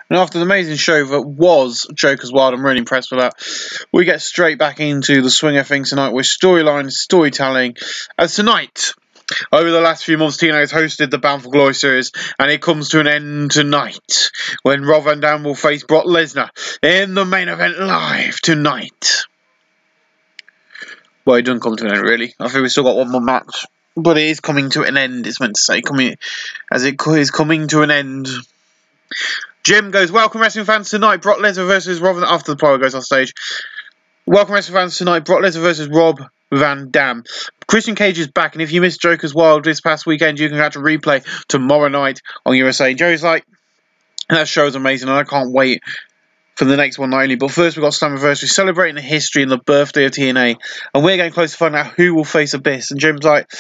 And after the amazing show that was Joker's Wild, I'm really impressed with that. We get straight back into the swing of things tonight with storyline, storytelling. As tonight, over the last few months, TNA has hosted the Bound for Glory series, and it comes to an end tonight when Rob Van Dam will face Brock Lesnar in the main event live tonight. Well, it doesn't come to an end, really. I think we've still got one more match. But it is coming to an end, it's meant to say. As it is coming to an end. Jim goes, welcome wrestling fans tonight. Brock Lesnar versus Rob. After the pyro goes off stage. Welcome wrestling fans tonight. Brock Lesnar versus Rob Van Dam. Christian Cage is back. And if you missed Joker's Wild this past weekend, you can catch a replay tomorrow night on USA. Joe's like, that show's amazing. And I can't wait for the next one not only. But first, we've got Slammiversary celebrating the history and the birthday of TNA. And we're getting close to finding out who will face Abyss. And Jim's like,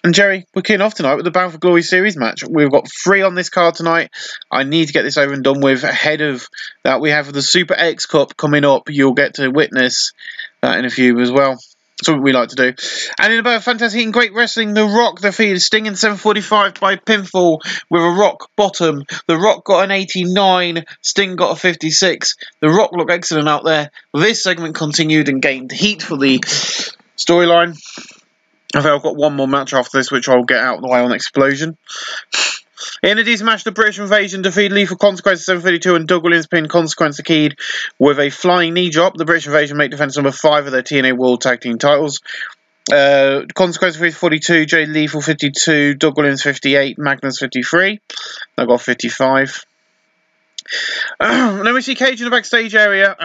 and Jerry, we're kicking off tonight with the Bound for Glory series match. We've got 3 on this card tonight. I need to get this over and done with. Ahead of that, we have the Super X Cup coming up. You'll get to witness that in a few as well. Something we like to do. And in about fantastic and great wrestling, The Rock defeated Sting in 7:45 by pinfall with a Rock bottom. The Rock got an 89, Sting got a 56. The Rock looked excellent out there. This segment continued and gained heat for the storyline. I think I've got one more match after this, which I'll get out of the way on Explosion. In a decent match, the British Invasion defeated Lethal Consequence 7:32 and Doug Williams pinned Consequence the Kid with a flying knee drop. The British Invasion make defense number 5 of their TNA World Tag Team titles. Consequence 42, Jay Lethal 52, Doug Williams 58, Magnus 53. I got 55. Then we see Cage in the backstage area.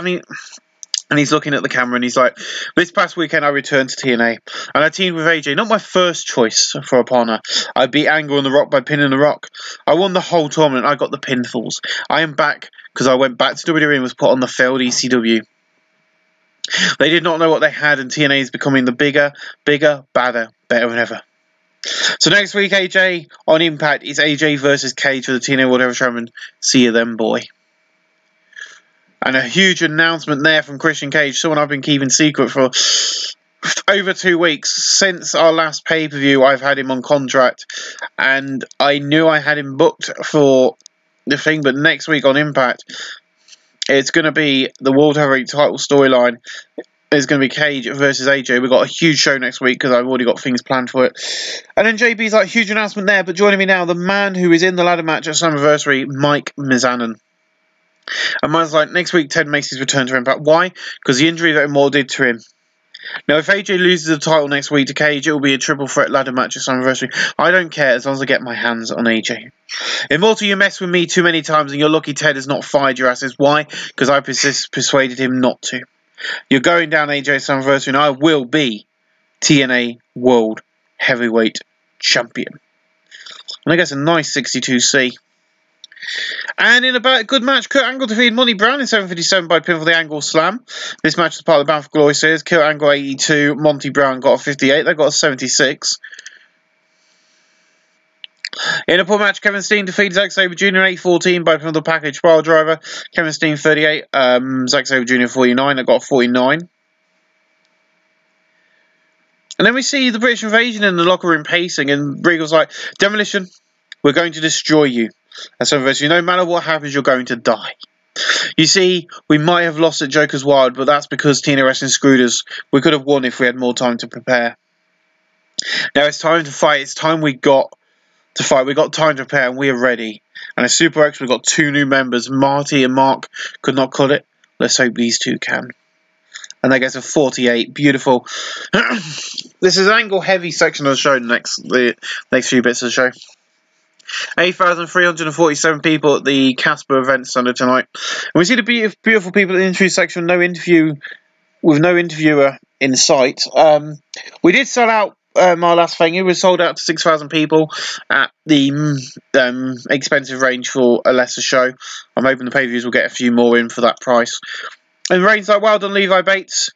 And he's looking at the camera and he's like, this past weekend I returned to TNA. And I teamed with AJ. Not my first choice for a partner. I beat Angle and The Rock by pinning The Rock. I won the whole tournament. I got the pinfalls. I am back because I went back to WWE and was put on the failed ECW. They did not know what they had, and TNA is becoming the bigger, badder, better than ever. So next week, AJ on Impact is AJ versus Cage for the TNA World Heavyweight Championship. See you then, boy. And a huge announcement there from Christian Cage, someone I've been keeping secret for over 2 weeks. Since our last pay-per-view, I've had him on contract. And I knew I had him booked for the thing, but next week on Impact, it's going to be the World Heavyweight title storyline. It's going to be Cage versus AJ. We've got a huge show next week because I've already got things planned for it. And then JB's like, huge announcement there. But joining me now, the man who is in the ladder match at Slammiversary, Mike Mizanin. And Mike's like, next week Ted makes his return to Impact. Why? Because the injury that Immortal did to him. Now, if AJ loses the title next week to Cage, it will be a triple threat ladder match at Slammiversary. I don't care as long as I get my hands on AJ. Immortal, you messed with me too many times and you're lucky Ted has not fired your asses. Why? Because I persuaded him not to. You're going down AJ Slammiversary and I will be TNA World Heavyweight Champion. And I guess a nice 62C. And in about a good match, Kurt Angle defeated Monty Brown in 7:57 by pinfall the Angle Slam. This match is part of the Bound for Glory series. Kurt Angle 82, Monty Brown got a 58. They got a 76. In a poor match, Kevin Steen defeated Zack Sabre Jr. in 8:14 by pinfall the Package Spiral Driver. Kevin Steen 38, Zack Sabre Jr. 49. They got a 49. And then we see the British Invasion in the locker room pacing, and Regal's like, Demolition, we're going to destroy you. And so, no matter what happens, you're going to die. You see, we might have lost at Joker's Wild, but that's because TNA Wrestling screwed us. We could have won if we had more time to prepare. Now it's time to fight. It's time we got to fight. We got time to prepare, and we are ready. And at Super X, we've got 2 new members. Marty and Mark could not cut it. Let's hope these 2 can. And they get a 48. Beautiful. This is an angle heavy section of the show. The next few bits of the show. 8,347 people at the Casper event Sunday tonight. And we see the beautiful people in the interview section. With no interviewer in sight. We did sell out our last thing. It was sold out to 6,000 people at the expensive range for a lesser show. I'm hoping the pay-per-views will get a few more in for that price. And Reigns like, well done, Levi Bates.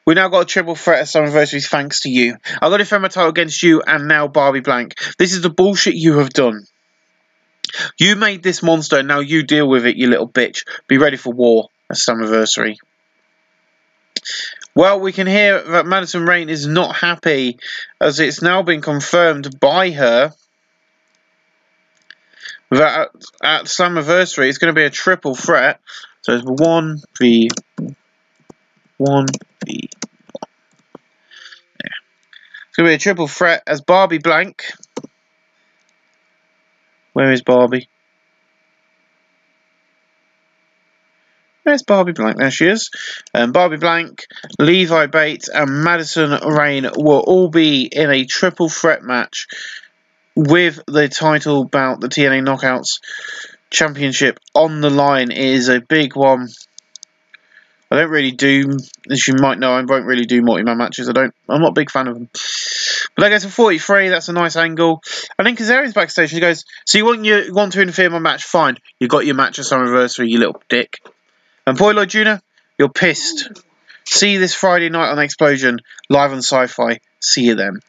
We now got a triple threat at Slammiversary thanks to you. I got to defend my title against you and now Barbie Blank. This is the bullshit you have done. You made this monster and now you deal with it, you little bitch. Be ready for war at Slammiversary. Well, we can hear that Madison Rayne is not happy as it's now been confirmed by her At Slammiversary, it's going to be a triple threat. So it's 1v1v. It's going to be a triple threat as Barbie Blank. Where is Barbie? There's Barbie Blank. There she is. Barbie Blank, Levi Bates, and Madison Rayne will all be in a triple threat match with the title bout, the TNA Knockouts Championship on the line. It is a big one. I don't really do, as you might know, I won't really do multi-man matches. I'm not a big fan of them. But I guess for 43, that's a nice angle. And then Kazarian's backstage, he goes, so you want to interfere in my match? Fine. You got your match at Slammiversary, you little dick. And Boy Lloyd Jr., you're pissed. See you this Friday night on Explosion, live on Sci-Fi. See you then.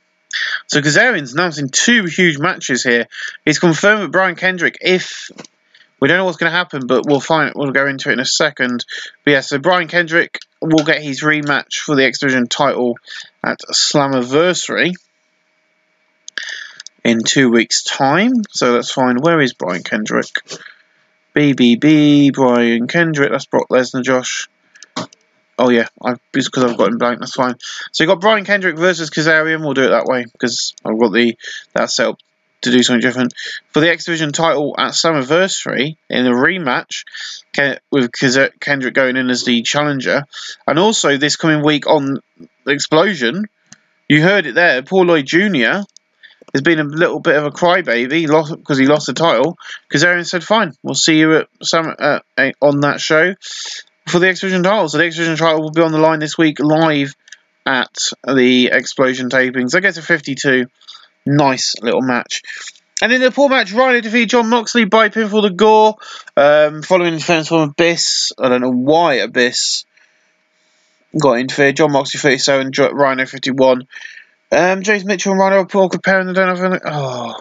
So Kazarian's announcing 2 huge matches here. He's confirmed with Brian Kendrick. We don't know what's going to happen, but we'll go into it in a second. But yeah, so Brian Kendrick will get his rematch for the X Division title at Slammiversary in 2 weeks' time. So let's find, where is Brian Kendrick? BBB, Brian Kendrick, that's Brock Lesnar, Josh. Oh yeah, it's because I've got him blank, that's fine. So you got Brian Kendrick versus Kazarian, we'll do it that way, because I've got that set up to do something different. For the X Division title at Slammiversary, in a rematch, with Kendrick going in as the challenger. And also this coming week on Explosion, you heard it there, Paul Lloyd Jr. has been a little bit of a crybaby because he lost the title. Kazarian said, fine, we'll see you on that show for the X Division title. So the X Division title will be on the line this week live at the Explosion tapings. I guess a 52. Nice little match. And in the pool match, Rhino defeated John Moxley by pinfall to Gore, following interference from Abyss. I don't know why Abyss got interfered. John Moxley 37, Rhino 51. James Mitchell and Rhino are poor comparing. They don't have any. Oh.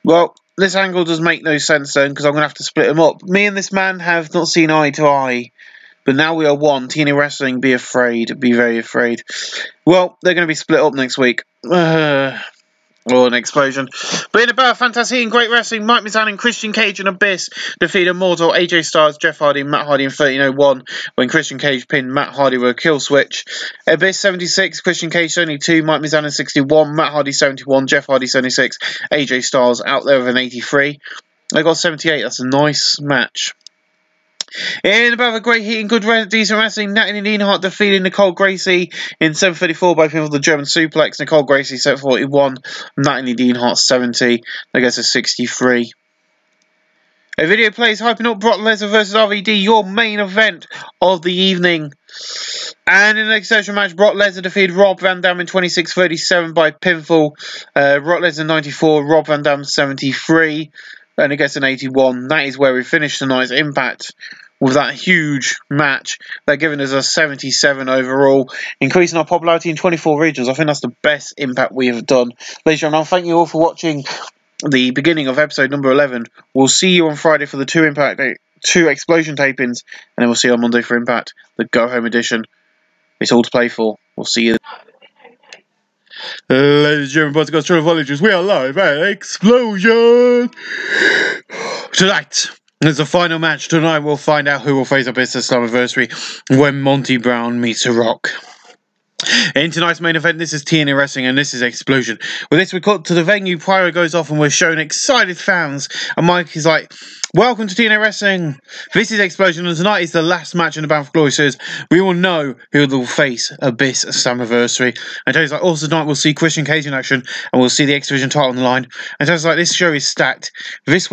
Well, this angle does make no sense then, because I'm going to have to split them up. Me and this man have not seen eye to eye, but now we are one. TNA Wrestling, be afraid. Be very afraid. Well, they're going to be split up next week. Or an Explosion. But in about fantasy and great wrestling, Mike Mizan and Christian Cage and Abyss defeated Immortal, AJ Styles, Jeff Hardy, and Matt Hardy in 1301 when Christian Cage pinned Matt Hardy with a kill switch. Abyss 76, Christian Cage 72, Mike Mizan in 61, Matt Hardy 71, Jeff Hardy 76, AJ Styles out there with an 83. They got 78. That's a nice match. In about a great heat and good decent wrestling, Natalie Neidhart defeated Nicole Gracie in 7:34 by pinfall the German suplex. Nicole Gracie 7:41, Natalie Neidhart 70. That gets a 63. A video plays hyping up Brock Lesnar versus RVD, your main event of the evening. And in the next session match, Brock Lesnar defeated Rob Van Dam in 26:37 by pinfall. Brock Lesnar 94, Rob Van Dam 73. And it gets an 81. That is where we finished tonight's Impact with that huge match. They're giving us a 77 overall, increasing our popularity in 24 regions. I think that's the best Impact we have done. Ladies and gentlemen, thank you all for watching the beginning of episode number 11. We'll see you on Friday for the 2 Explosion tapings, and then we'll see you on Monday for Impact, the Go Home edition. It's all to play for. We'll see you. Ladies and gentlemen, boys and girls, true volunteers, we are live at Explosion! Tonight is the final match. Tonight we'll find out who will face Abyss at Slammiversary when Monty Brown meets a Rock. In tonight's main event, this is TNA Wrestling and this is Explosion. With this, we cut to the venue, Pyro goes off and we're showing excited fans. And Mike is like, welcome to TNA Wrestling. This is Explosion and tonight is the last match in the Bound for Glory series. We will know who will face Abyss at Slammiversary. And Tony's like, also tonight we'll see Christian Cage in action and we'll see the X Division title on the line. And Tony's like, this show is stacked. It's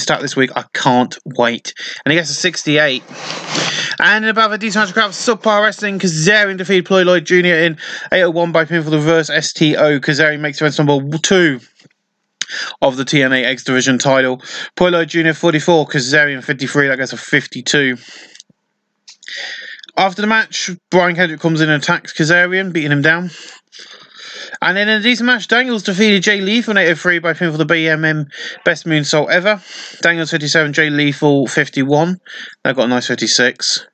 stacked this week. I can't wait. And he gets a 68. And in about a decent match crowd, subpar wrestling, Kazarian defeated Paul Lloyd Jr. in 801 by pinfall the reverse STO. Kazarian makes events number 2 of the TNA X Division title. Paul Lloyd Jr. 44, Kazarian 53, that gets a 52. After the match, Brian Kendrick comes in and attacks Kazarian, beating him down. And then in a decent match, Daniels defeated Jay Lethal in 803 by pinfall the BMM best moonsault ever. Daniels 57, Jay Lethal 51. That got a nice 56.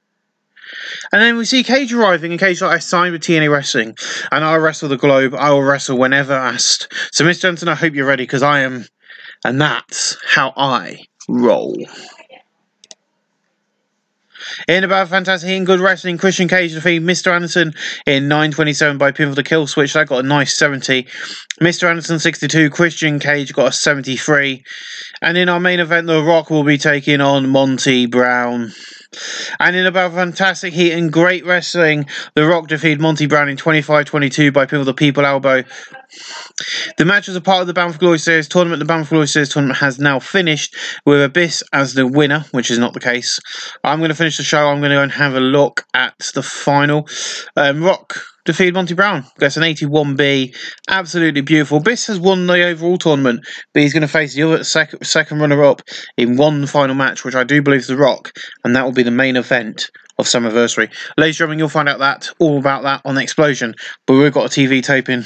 And then we see Cage arriving, and Cage like, I signed with TNA Wrestling, and I'll wrestle the globe. I will wrestle whenever asked. So, Mr. Johnson, I hope you're ready, because I am, and that's how I roll. In about fantastic and good wrestling, Christian Cage defeated Mr. Anderson in 9:27 by pinfall to kill switch. That got a nice 70. Mr. Anderson 62, Christian Cage got a 73. And in our main event, The Rock will be taking on Monty Brown. And in about fantastic heat and great wrestling, The Rock defeated Monty Brown in 25-22 by pinfall to people elbow. The match was a part of the Bound for Glory Series tournament. The Bound for Glory Series tournament has now finished with Abyss as the winner, which is not the case. I'm going to finish the show. I'm going to go and have a look at the final. Rock defeated Monty Brown. That's an 81B. Absolutely beautiful. Abyss has won the overall tournament, but he's going to face the other second runner-up in one final match, which I do believe is The Rock, and that will be the main event of Summerversary. Ladies and gentlemen, you'll find out all about that on Explosion, but we've got a TV taping.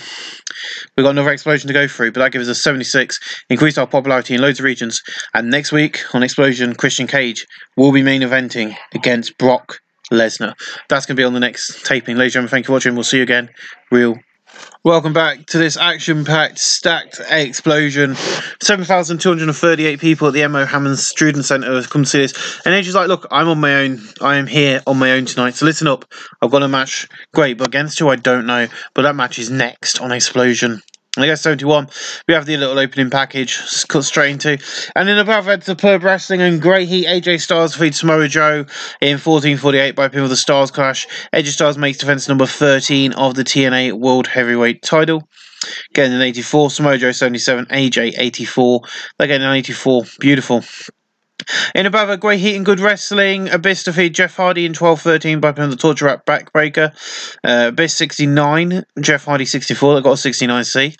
We've got another Explosion to go through, but that gives us 76, increased our popularity in loads of regions, and next week on Explosion, Christian Cage will be main eventing against Brock Lesnar. That's going to be on the next taping. Ladies and gentlemen, thank you for watching. We'll see you again real. Welcome back to this action-packed, stacked Explosion. 7,238 people at the M.O. Hammond Student Centre have come to see this. And AJ's like, look, I'm on my own. I am here on my own tonight. So listen up. I've got a match. Great, but against who I don't know. But that match is next on Explosion. And I guess 71, we have the little opening package, just cut straight into. And in above that, superb wrestling and great heat, AJ Styles defeats Samoa Joe in 14:48 by pinfall. The Stars clash. AJ Styles makes defense number 13 of the TNA World Heavyweight title. Getting an 84, Samoa Joe 77, AJ 84. They're getting an 84. Beautiful. In above a great heat and good wrestling, Abyss defeated Jeff Hardy in 12:13 by pinning the Torture Rack backbreaker. Abyss 69, Jeff Hardy 64. They got a 69C.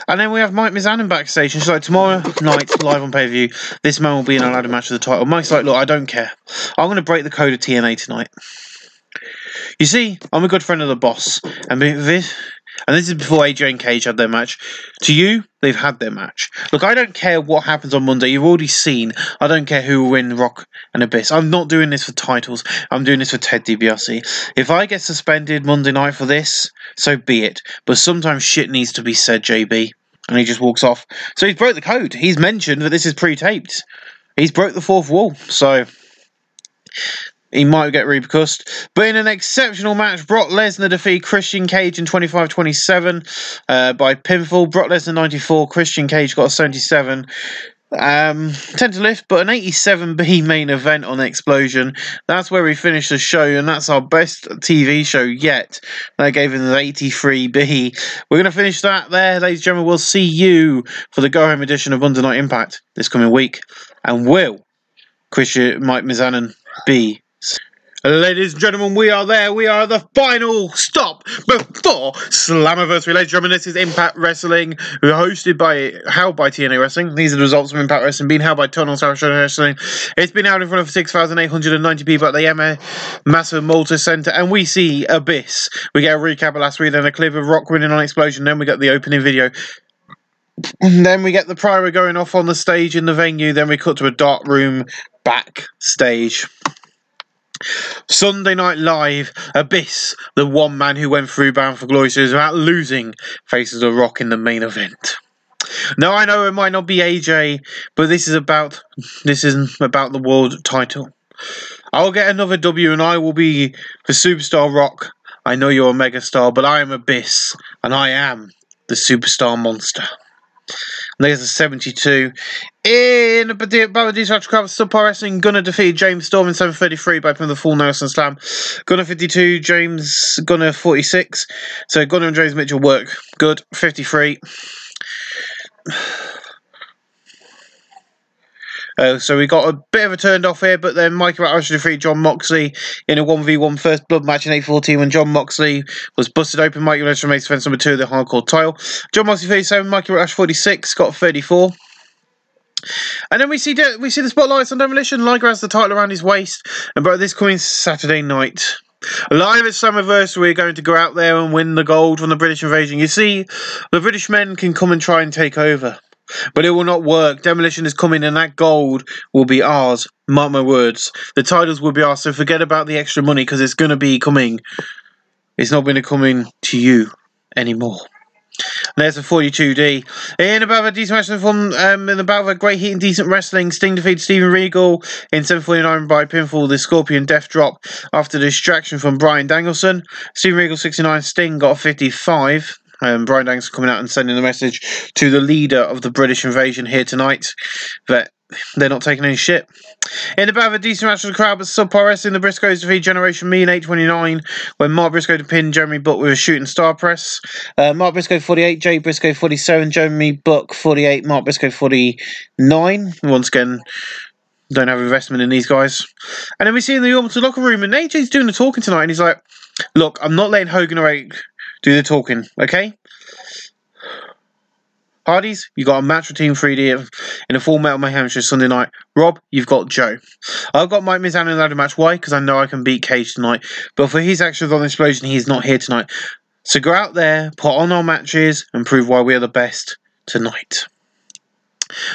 And then we have Mike Mizanin backstage, and she's like, tomorrow night live on pay-per-view, this man will be in a ladder match for the title. Mike's like, look, I don't care. I'm going to break the code of TNA tonight. You see, I'm a good friend of the boss, and this is before AJ and Cage had their match. To you, they've had their match. Look, I don't care what happens on Monday. You've already seen. I don't care who will win Rock and Abyss. I'm not doing this for titles. I'm doing this for Ted DiBiase. If I get suspended Monday night for this, so be it. But sometimes shit needs to be said, JB. And he just walks off. So he's broke the code. He's mentioned that this is pre-taped. He's broke the fourth wall. So he might get repercussed. But in an exceptional match, Brock Lesnar defeated Christian Cage in 25-27 by pinfall. Brock Lesnar 94, Christian Cage got a 77. 10 to lift, but an 87B main event on Explosion. That's where we finished the show, and that's our best TV show yet. They gave him the 83B. We're going to finish that there, ladies and gentlemen. We'll see you for the go-home edition of Monday Night Impact this coming week. And will Mike Mizanin be? Ladies and gentlemen, we are there. We are the final stop before Slammiversary. Ladies and gentlemen, this is Impact Wrestling, hosted by TNA Wrestling. These are the results from Impact Wrestling, being held by Tunnel South Wrestling. It's been held in front of 6,890 people at the Emma Massive Malta Centre, and we see Abyss. We get a recap of last week, then a clip of Rock winning on Explosion, then we get the opening video. And then we get the pyro going off on the stage in the venue, then we cut to a dark room backstage. Sunday Night Live, Abyss, the one man who went through Bound for Glory Series without losing, faces The Rock in the main event. Now I know it might not be AJ, but this isn't about the world title. I'll get another W and I will be the Superstar Rock. I know you're a megastar, but I am Abyss, and I am the Superstar Monster. And there's a 72. In Battle Dispatch Club, Subpar Wrestling, Gunner defeated James Storm in 7:33 by putting the full Nelson Slam. Gunner 52, Gunner 46. So Gunner and James Mitchell work good. 53. So we got a bit of a turned off here, but then Mikey Rattler defeated John Moxley in a 1v1 first blood match in 8:14 when John Moxley was busted open. Mikey Rattler makes defense number 2 of the hardcore title. John Moxley 37, Mikey Rattler 46, got 34. And then we see the spotlights on Demolition. Liger has the title around his waist, and bro, this coming Saturday night, live at Slammiversary, we're going to go out there and win the gold from the British Invasion. You see, the British men can come and try and take over, But it will not work. Demolition is coming and that gold will be ours. Mark my words. The titles will be ours, so forget about the extra money because it's going to be coming. It's not going to come in to you anymore. There's a 42D. In about a decent match in about a great heat and decent wrestling, Sting defeated Steven Regal in 7:49 by pinfall, the Scorpion Death Drop after the distraction from Bryan Danielson. Steven Regal 69, Sting got a 55. Bryan Danielson coming out and sending a message to the leader of the British invasion here tonight that they're not taking any shit. In about a decent match for the crowd, but subpar wrestling, the Briscoes defeat Generation Me in 8:29 when Mark Briscoe pinned Jeremy Buck with a shooting star press. Mark Briscoe 48, Jay Briscoe 47, Jeremy Buck 48, Mark Briscoe 49. Once again, don't have investment in these guys. And then we see in the Orbital locker room, and AJ's doing the talking tonight, and he's like, look, I'm not letting Hogan or Eric do the talking, okay? Hardys, you got a match with Team 3D in a Full Metal Mayhem show Sunday night. Rob, you've got Joe. I've got Mike Mizan in a ladder match. Why? Because I know I can beat Cage tonight. But for his actions on Explosion, he's not here tonight. So go out there, put on our matches, and prove why we are the best tonight.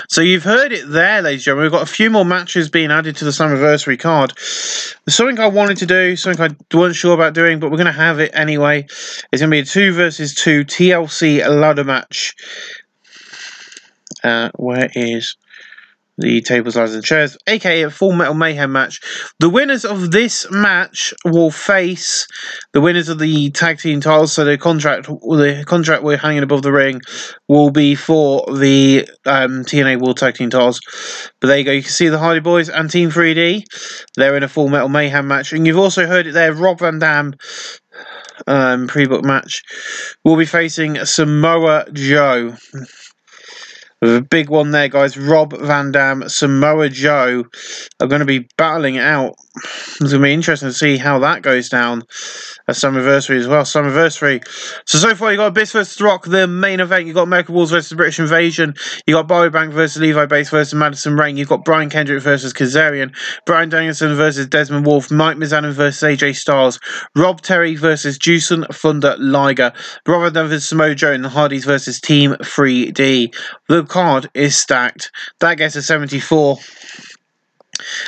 So you've heard it there, ladies and gentlemen. We've got a few more matches being added to the Slammiversary card. There's something I wanted to do, something I wasn't sure about doing, but we're going to have it anyway. It's going to be a 2 versus 2 TLC ladder match. Where is the tables, ladders, and chairs, aka a Full Metal Mayhem match? The winners of this match will face the winners of the tag team titles. So the contract we're hanging above the ring will be for the TNA World Tag Team titles. But there you go. You can see the Hardy Boys and Team 3D. They're in a Full Metal Mayhem match, and you've also heard it there. Rob Van Dam. Pre-book match will be facing Samoa Joe. A big one there, guys. Rob Van Dam, Samoa Joe are going to be battling it out. It's going to be interesting to see how that goes down at Slammiversary as well. Slammiversary. So far, you got Abyss versus The Rock, the main event. You got American Wolves versus British Invasion. You got Barry Bank versus Levi Bates versus Madison Rain. You've got Brian Kendrick versus Kazarian. Bryan Danielson versus Desmond Wolfe. Mike Mizanin versus AJ Styles. Rob Terry versus Juicen Thunder Liger. Rob Van Dam versus Samoa Joe. And the Hardys versus Team 3D. The card is stacked. That gets a 74.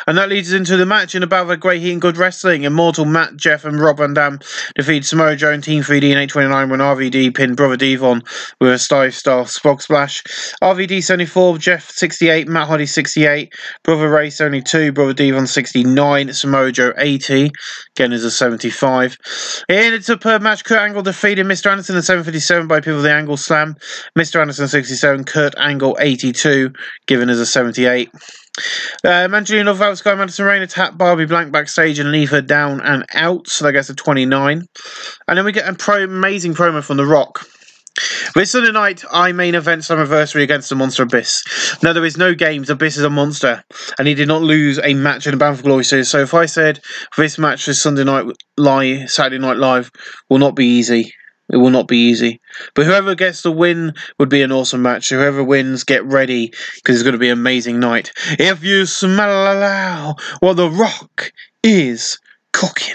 And that leads us into the match in about a great heat and good wrestling. Immortal Matt, Jeff, and Rob Van Dam defeat Samoa Joe and Team 3D in 8:29 when RVD pinned Brother Devon with a style Spog Splash. RVD 74, Jeff 68, Matt Hardy 68, Brother Ray 72, Brother Devon 69, Samoa Joe 80. Again, is a 75. In a superb match, Kurt Angle defeated Mr. Anderson at 7:57 by Pivot the Angle Slam. Mr. Anderson 67, Kurt Angle 82, given as a 78. Angelina Love out Sky Madison Rain attack Barbie Blank backstage and leave her down and out, so that gets a 29. And then we get an amazing promo from The Rock. This Sunday night, I main event Slammiversary against the Monster Abyss. Now, there is no games. Abyss is a monster, and he did not lose a match in the Bound for Glory series. So if I said this match this Saturday Night Live will not be easy. It will not be easy. But whoever gets the win would be an awesome match. Whoever wins, get ready, because it's going to be an amazing night. If you smell what The Rock is cooking.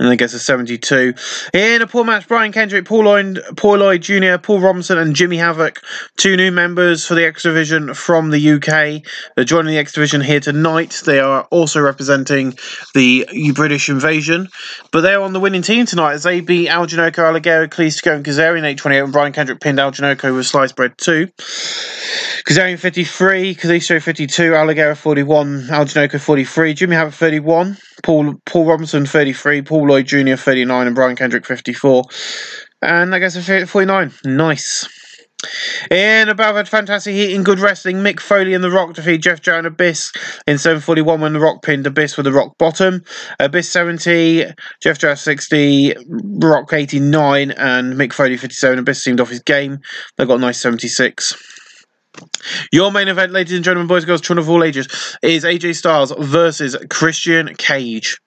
And then gets a 72. In a poor match, Brian Kendrick, Paul Lloyd Jr., Paul Robinson, and Jimmy Havoc, 2 new members for the X Division from the UK. They're joining the X Division here tonight. They are also representing the British Invasion. But they're on the winning team tonight as they beat Al Genoko, Alligero, Kalisto, and Kazarian 8:28, and Brian Kendrick pinned Al Genoko with sliced bread 2. Kazarian 53, Kalisto 52, Alligero 41, Al Genoko 43, Jimmy Havoc 31, Paul Robinson 33, Paul Lloyd Jr. 39, and Brian Kendrick 54. And I guess a 49. Nice. In about that fantastic heat in good wrestling, Mick Foley and The Rock defeat Jeff Jarrett and Abyss in 7:41 when The Rock pinned Abyss with the Rock bottom. Abyss 70, Jeff Jarrett 60, Rock 89, and Mick Foley 57. Abyss seemed off his game. They got a nice 76. Your main event, ladies and gentlemen, boys and girls, children of all ages, is AJ Styles versus Christian Cage.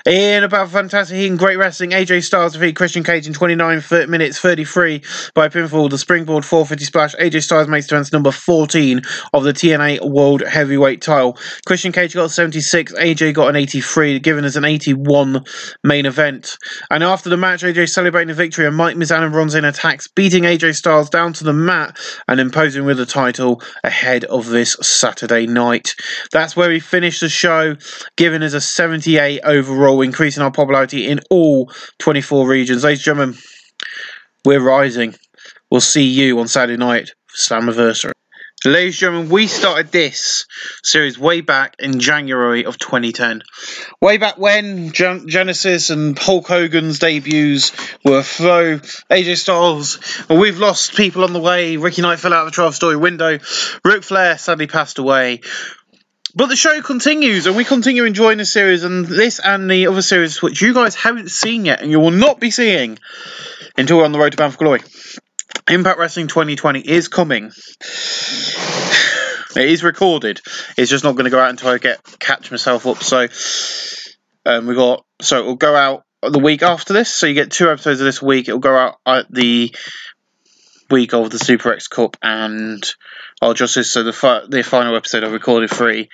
In about fantastic heat and great wrestling, AJ Styles defeated Christian Cage in 29 minutes 33 by pinfall. The springboard 450 splash. AJ Styles makes defense number 14 of the TNA World Heavyweight title. Christian Cage got 76, AJ got an 83, giving us an 81 main event. And after the match, AJ celebrating the victory, and Mike Mizanin runs in attacks, beating AJ Styles down to the mat and imposing with the title ahead of this Saturday night. That's where we finished the show, giving us a 78 overall, increasing our popularity in all 24 regions. Ladies and gentlemen, we're rising. We'll see you on Saturday night for Slammiversary. Ladies and gentlemen, we started this series way back in January of 2010. Way back when Genesis and Hulk Hogan's debuts were through. AJ Styles, well, we've lost people on the way. Ricky Knight fell out of the 12-story window. Ric Flair sadly passed away. But the show continues, and we continue enjoying the series, and this and the other series which you guys haven't seen yet, and you will not be seeing until we're on the road to Bound for Glory. Impact Wrestling 2020 is coming. It is recorded. It's just not going to go out until I catch myself up. So it will go out the week after this. So you get 2 episodes of this week. It will go out at the week of the Super X Cup and I'll just so the final episode I recorded 3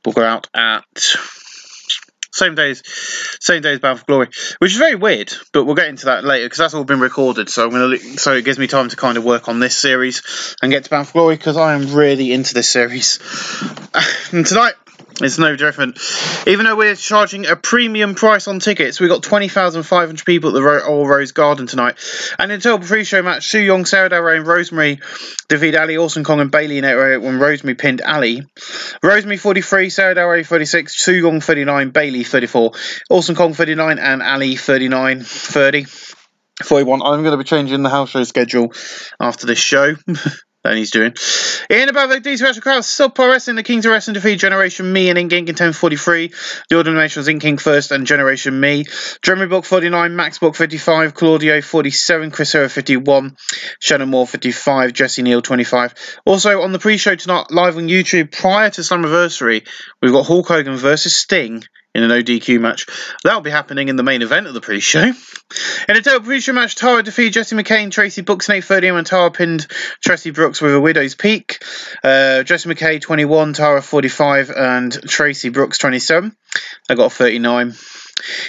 will go out at same day as Bound for Glory, which is very weird, but we'll get into that later because that's all been recorded. So it gives me time to kind of work on this series and get to Bound for Glory because I am really into this series. And tonight, it's no different. Even though we're charging a premium price on tickets, we got 20,500 people at the Old Rose Garden tonight. And in a total pre-show match, Su Yung, Sarah Del Rey and Rosemary defeated Ali, Awesome Kong and Bayley in it when Rosemary pinned Ali. Rosemary 43, Sarah Del Rey 36, Su Yung 39, Bayley 34, Awesome Kong 39 and Ali 39, 30. 41. I'm going to be changing the house show schedule after this show. That he's doing. In about the D Special Crowd, Subpar Wrestling, the Kings of Wrestling defeat Generation Me and Ink in 10:43. The order elimination was Ink first and Generation Me. Jeremy Book 49, Max Book 55, Claudio 47, Chris Hero 51, Shannon Moore 55, Jesse Neal 25. Also on the pre-show tonight, live on YouTube prior to Slammiversary, we've got Hulk Hogan versus Sting in an ODQ match. That'll be happening in the main event of the pre-show. In a total pre-show match, Tara defeated Jessie McKay, Tracy Brooks, Nate 30, and Tara pinned Tracy Brooks with a Widow's Peak. Jessie McKay 21, Tara 45, and Tracy Brooks 27. I got a 39.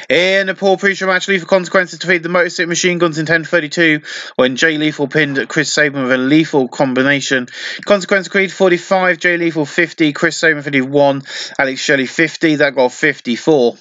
In a poor pre-show match, Lethal Consequences defeated the Motor City Machine Guns in 10:32 when Jay Lethal pinned Chris Sabin with a lethal combination. Consequence Creed 45, Jay Lethal 50, Chris Sabin 51, Alex Shelley 50. That got 54.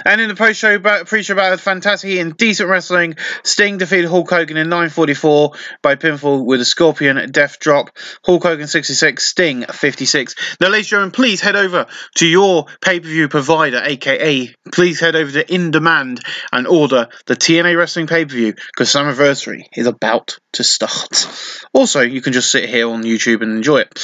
And in the pre-show battle, fantastic and decent wrestling, Sting defeated Hulk Hogan in 9:44 by pinfall with a Scorpion Death Drop. Hulk Hogan 66, Sting 56. Now, ladies and gentlemen, please head over to your pay-per-view provider, aka please head over to In Demand and order the TNA Wrestling pay-per-view because Slammiversary is about to start. Also, you can just sit here on YouTube and enjoy it.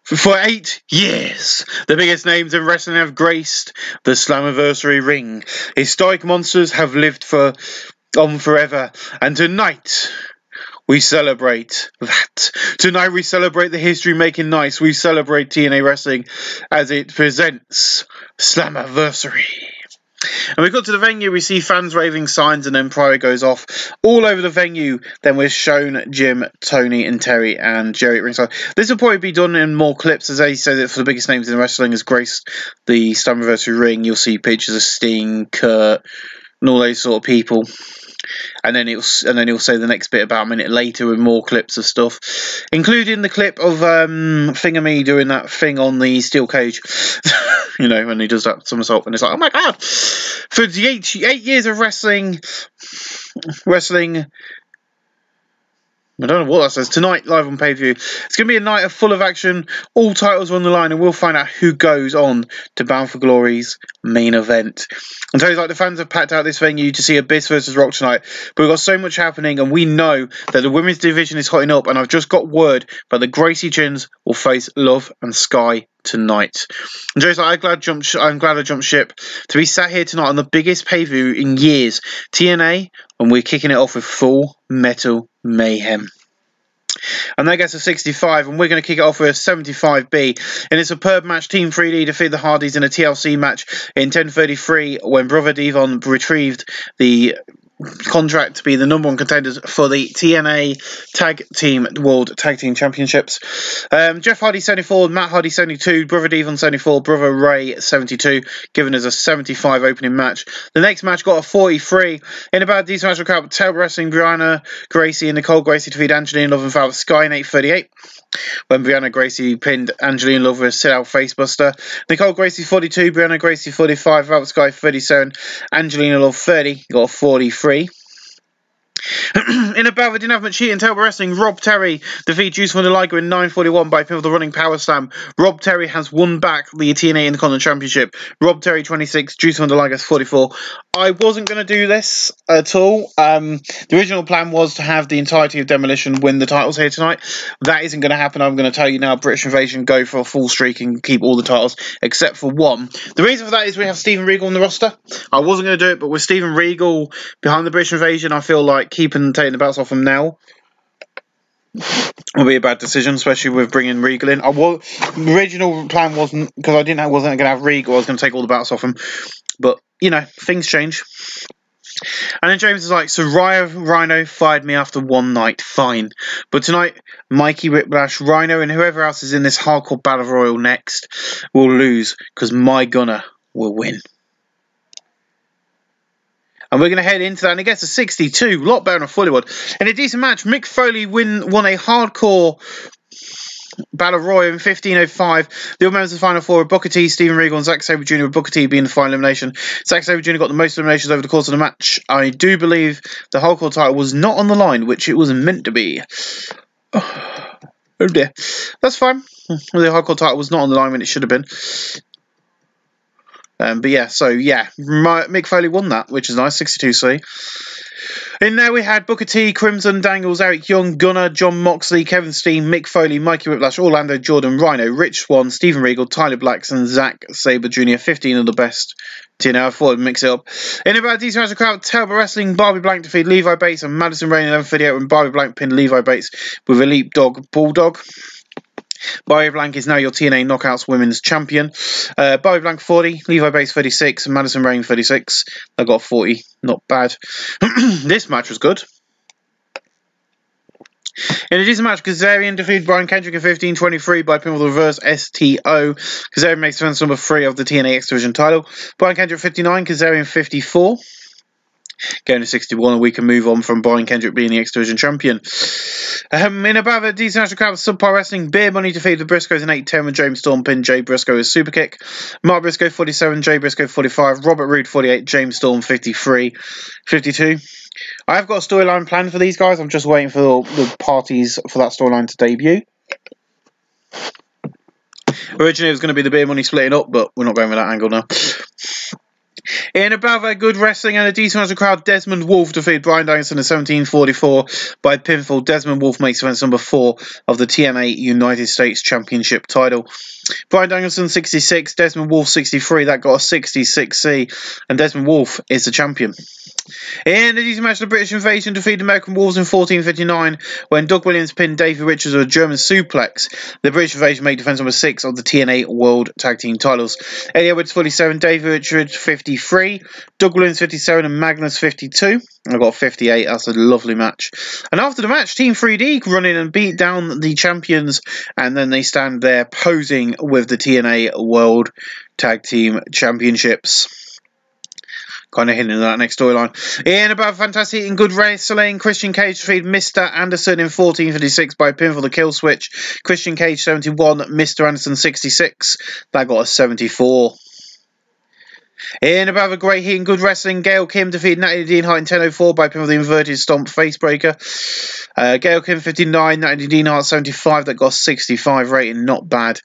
For 8 years, the biggest names in wrestling have graced the Slammiversary ring. Historic monsters have lived on forever, and tonight we celebrate that. Tonight we celebrate the history-making nights. We celebrate TNA Wrestling as it presents Slammiversary. And we got to the venue, we see fans waving signs, and then Pryor goes off all over the venue. Then we're shown Jim, Tony, and Terry and Jerry at ringside. This will probably be done in more clips, as they say that for the biggest names in wrestling has graced the Slammiversary ring. You'll see pictures of Sting, Kurt, and all those sort of people. And then he'll say the next bit about a minute later with more clips of stuff, including the clip of Thingamy doing that thing on the steel cage. You know, when he does that somersault, and it's like, oh my god! For the 8 years of wrestling, I don't know what that says. Tonight, live on pay-per-view. It's going to be a night full of action. All titles are on the line, and we'll find out who goes on to Bound for Glory's main event. And so it's like the fans have packed out this venue to see Abyss versus Rock tonight. But we've got so much happening, and we know that the women's division is hotting up. And I've just got word that the Gracie Chins will face Love and Sky tonight. And Joe's like, I'm glad I jumped ship to be sat here tonight on the biggest pay-per-view in years, TNA, and we're kicking it off with Full Metal Mayhem. And that gets a 65, and we're going to kick it off with a 75B. In a superb match, Team 3D defeated the Hardys in a TLC match in 10:33 when Brother Devon retrieved the contract to be the #1 contenders for the TNA Tag Team World Tag Team Championships. Jeff Hardy 74, Matt Hardy 72, Brother Devon 74, Brother Ray 72, giving us a 75 opening match. The next match got a 43. In about a decent match, recap Tail Wrestling, Brianna Gracie and Nicole Gracie defeated Angelina Love and Fallon Sky in 8:38. When Brianna Gracie pinned Angelina Love with a sit-out facebuster. Nicole Gracie 42, Brianna Gracie 45, Fallon Sky 37, Angelina Love 30, got a 43. In a bout that didn't have much heat in Table Wrestling, Rob Terry defeated Juice from the Liger in 9:41 by pin with the running power slam. Rob Terry has won back the TNA Intercontinental Championship. Rob Terry 26, Juice from the Liger 44. I wasn't going to do this at all. The original plan was to have the entirety of Demolition win the titles here tonight. That isn't going to happen. I'm going to tell you now, British Invasion go for a full streak and keep all the titles except for one. The reason for that is we have Steven Regal on the roster. I wasn't going to do it, but with Steven Regal behind the British Invasion, I feel like taking the belts off him now will be a bad decision, especially with bringing Regal in. The original plan wasn't, because I wasn't going to have Regal, I was going to take all the belts off him. But, you know, things change. And then James is like, so Rhino fired me after one night, fine. But tonight, Mikey Whiplash, Rhino, and whoever else is in this hardcore battle royal next will lose, because my Gunner will win. And we're going to head into that, and it gets a 62, a lot better than I thought it would. In a decent match, Mick Foley won a hardcore Battle Royal in 15:05. The other members of the Final Four were Booker T, Steven Regal, and Zack Sabre Jr., with Booker T being the final elimination. Zack Sabre Jr. got the most eliminations over the course of the match. I do believe the hardcore title was not on the line, which it was meant to be. Oh dear. That's fine. The hardcore title was not on the line when it should have been. But yeah, so yeah, Mick Foley won that, which is nice, 62C. In there we had Booker T, Crimson, Dangles, Eric Young, Gunner, John Moxley, Kevin Steen, Mick Foley, Mikey Whiplash, Orlando Jordan, Rhino, Rich Swann, Steven Regal, Tyler Blacks, and Zack Sabre Jr. 15 of the best. You know, I thought I'd mix it up. In about a decent match of crowd, Terrible Wrestling, Barbie Blank defeated Levi Bates and Madison Rain in 11:38 when Barbie Blank pinned Levi Bates with a leap dog bulldog. Barbie Blank is now your TNA Knockouts Women's Champion. Barbie Blank 40, Levi Bates 36, and Madison Rain 36. They got 40, not bad. This match was good. In a decent match, Kazarian defeated Brian Kendrick in 15:23 by pinfall reverse STO. Kazarian makes defense number 3 of the TNA X Division title. Brian Kendrick 59, Kazarian 54. Going to 61, and we can move on from Brian Kendrick being the X Division champion. In about a decent national crowd, Subpar Wrestling, Beer Money defeated the Briscoes in 8:10 when James Storm pinned Jay Briscoe with a super kick. Mark Briscoe 47, Jay Briscoe 45, Robert Roode 48, James Storm 53, 52. I have got a storyline planned for these guys. I'm just waiting for the parties for that storyline to debut. Originally, it was going to be the Beer Money splitting up, but we're not going with that angle now. In about a good wrestling and a decent amount of crowd, Desmond Wolfe defeated Brian Danielson in 17:44 by pinfall. Desmond Wolfe makes defense number 4 of the TNA United States Championship title. Brian Danielson 66, Desmond Wolfe 63. That got a 66C, and Desmond Wolfe is the champion. In a decent match, the British Invasion defeated American Wolves in 14:59 when Doug Williams pinned Davey Richards with a German suplex. The British Invasion made defense number 6 of the TNA World Tag Team titles. Eddie Edwards 47, Davey Richards 53, Doug Williams 57, and Magnus 52. I got 58. That's a lovely match. And after the match, Team 3D run in and beat down the champions, and then they stand there posing with the TNA World Tag Team Championships. Kind of hinting at that next storyline. In about fantastic and good wrestling, Christian Cage defeated Mr. Anderson in 14:56 by pinfall the kill switch. Christian Cage 71, Mr. Anderson 66. That got a 74. In about a great heat and good wrestling, Gail Kim defeated Natalie Dean Hart in 10:04 by pinfall the inverted stomp facebreaker. Gail Kim 59, Natalie Dean Hart 75. That got a 65 rating, not bad.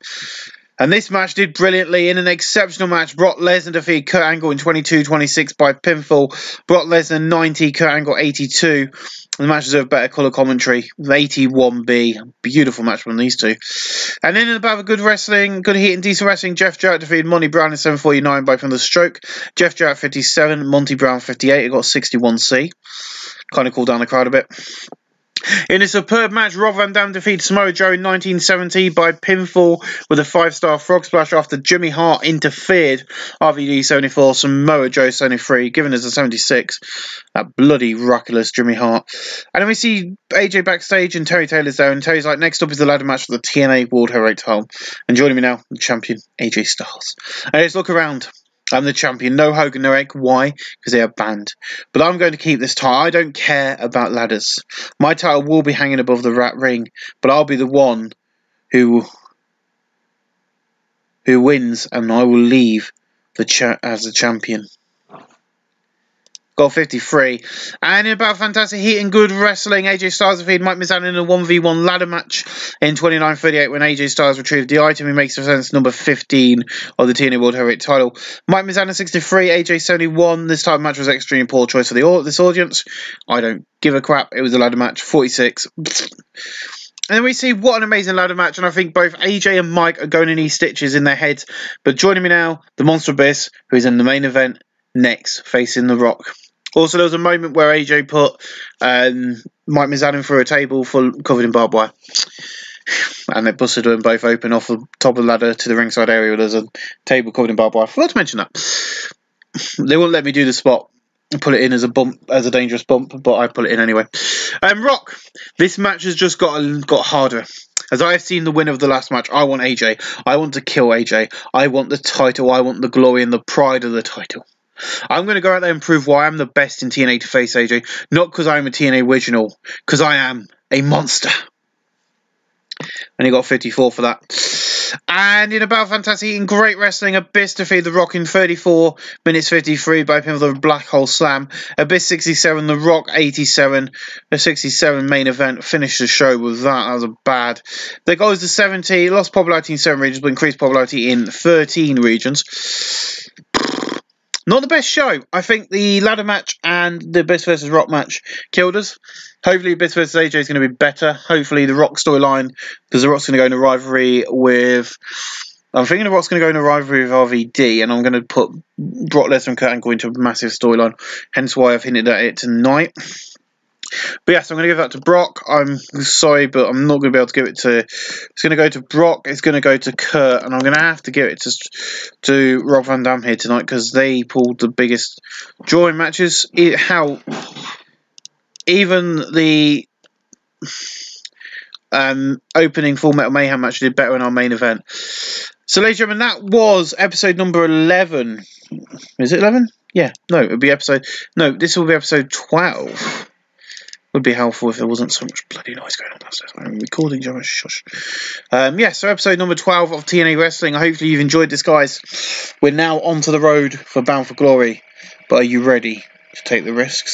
And this match did brilliantly. In an exceptional match, Brock Lesnar defeated Kurt Angle in 22:26 by pinfall. Brock Lesnar 90, Kurt Angle 82. The match deserved better colour commentary. 81B. Beautiful match from these two. And in about a good wrestling, good heat and decent wrestling, Jeff Jarrett defeated Monty Brown in 7:49 by from the stroke. Jeff Jarrett 57, Monty Brown 58. It got 61C. Kind of cooled down the crowd a bit. In a superb match, Rob Van Dam defeated Samoa Joe in 1970 by pinfall with a 5-star frog splash after Jimmy Hart interfered. RVD 74, Samoa Joe 73, given as a 76. That bloody ruckulous Jimmy Hart. And then we see AJ backstage and Terry Taylor's there, and Terry's like, next up is the ladder match for the TNA World Heavyweight title. And joining me now, the champion, AJ Styles. And let's look around. I'm the champion. No Hogan, no Egg. Why? Because they are banned. But I'm going to keep this title. I don't care about ladders. My title will be hanging above the rat ring, but I'll be the one who wins, and I will leave as the champion. Got 53. And in about fantastic heat and good wrestling, AJ Styles defeated Mike Mizan in a 1v1 ladder match in 29:38 when AJ Styles retrieved the item. He makes defense number 15 of the TNA World Heavyweight title. Mike Mizan at 63, AJ 71. This type of match was an extremely poor choice for this audience. I don't give a crap. It was a ladder match. 46. And then we see what an amazing ladder match, and I think both AJ and Mike are going to need stitches in their heads. But joining me now, the Monster Abyss, who is in the main event next, facing The Rock. Also, there was a moment where AJ put Mike Mizan through a table covered in barbed wire. And it busted them both open off the top of the ladder to the ringside area where there's a table covered in barbed wire. I forgot to mention that. They wouldn't let me do the spot and put it in as a bump, as a dangerous bump, but I put it in anyway. Rock, this match has just got harder. As I have seen the winner of the last match, I want AJ. I want to kill AJ. I want the title. I want the glory and the pride of the title. I'm going to go out there and prove why I'm the best in TNA to face AJ. Not because I'm a TNA original, because I am a monster. And he got 54 for that. And in about fantastic and great wrestling, Abyss defeated The Rock in 34 minutes 53 by pinfall of a black hole slam. Abyss 67, The Rock 87. The 67 main event finished the show with that. That was a bad. They goes to 70, lost popularity in 7 regions, but increased popularity in 13 regions. Not the best show. I think the ladder match and the Abyss vs. Rock match killed us. Hopefully Abyss vs. AJ is going to be better. Hopefully the Rock storyline, because the Rock's going to go into rivalry with... I'm thinking the Rock's going to go into rivalry with RVD, and I'm going to put Brock Lesnar and Kurt Angle into a massive storyline. Hence why I've hinted at it tonight. But yes, I'm going to give that to Brock. I'm sorry, but I'm not going to be able to give it to... It's going to go to Brock, it's going to go to Kurt, and I'm going to have to give it to Rob Van Dam here tonight, because they pulled the biggest drawing matches. Even the opening Full Metal Mayhem match did better in our main event. So, ladies and gentlemen, that was episode number 11. Is it 11? Yeah, no, it would be episode... No, this will be episode 12. Would be helpful if there wasn't so much bloody noise going on downstairs. I'm recording, Joe. Shush. Yeah, so episode number 12 of TNA Wrestling. Hopefully you've enjoyed this, guys. We're now onto the road for Bound for Glory. But are you ready to take the risks?